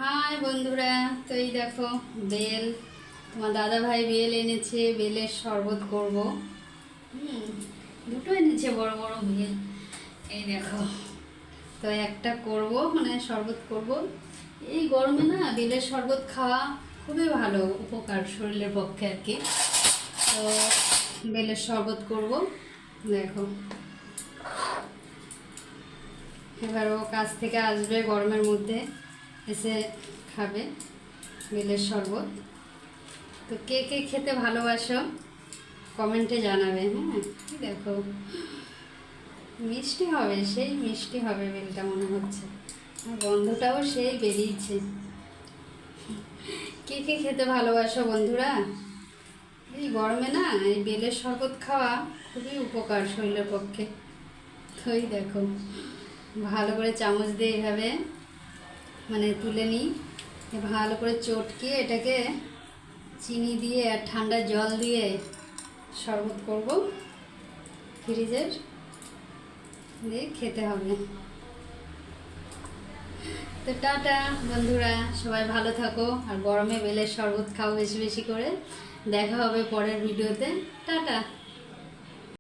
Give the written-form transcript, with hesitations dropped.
High বন্ধুরা, তো এই দেখো বেল, তোমার দাদা ভাই বেল এনেছে, বেলের শরবত করব। দুটো এনেছে বড় বড় বেল। এই দেখো, তো একটা করব, মানে শরবত করব। এই গরমে না বেলের শরবত খাওয়া খুবই ভালো, উপকার শরীরের পক্ষে আর কি। তো বেলের শরবত করব। দেখো, এবার ও কাজ থেকে আসবে গরমের মধ্যে, এসে খাবে বেলের শরবত। তো কে কে খেতে ভালোবাসো কমেন্টে জানাবে। হ্যাঁ, দেখো মিষ্টি হবে, সেই মিষ্টি হবে বেলটা মনে হচ্ছে, আর গন্ধটাও সেই বেরিয়েছে। কে কে খেতে ভালোবাসো বন্ধুরা? এই গরমে না এই বেলের শরবত খাওয়া খুবই উপকার শরীরের পক্ষে। তো এই দেখো, ভালো করে চামচ দিয়ে এভাবে মানে তুলে নিই, ভালো করে চটকিয়ে এটাকে চিনি দিয়ে আর ঠান্ডা জল দিয়ে শরবত করব, ফ্রিজের দিয়ে খেতে হবে। তো টাটা বন্ধুরা, সবাই ভালো থাকো, আর গরমে বেলের শরবত খাও বেশি বেশি করে। দেখা হবে পরের ভিডিওতে। টাটা।